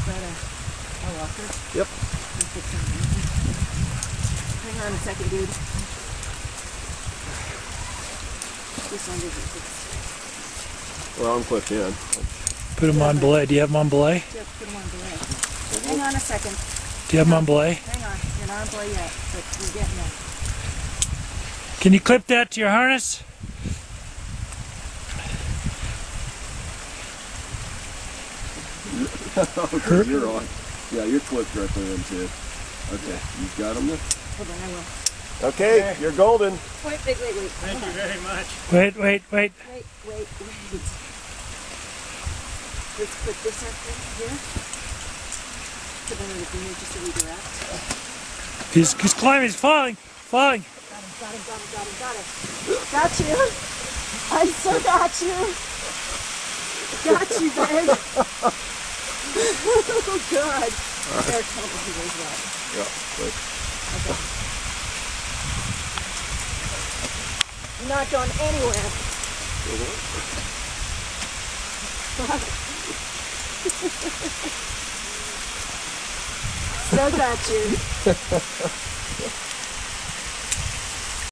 that a walker? Yep. Hang on a second, dude. This one isn't fixed. Well, I'm clipped in. Put them on belay. Do you have them on belay? Yep, put them on belay. Hang on a second. Do you have them on belay? Hang on. You're not on belay yet, but we're getting there. Can you clip that to your harness? Okay, you're on. Yeah, you're clipped directly into. Okay, you've got them there? Hold on, I will. Okay, you're golden. Wait. Thank you very much. Wait. Wait. Let's put this up here. Put them in the beamer just so we direct. He's climbing. He's falling. Got him. Got you. I so got you. Got you, babe. Oh, God. Eric, tell me who was that. Yeah, good. Okay. You're not going anywhere. Still got you.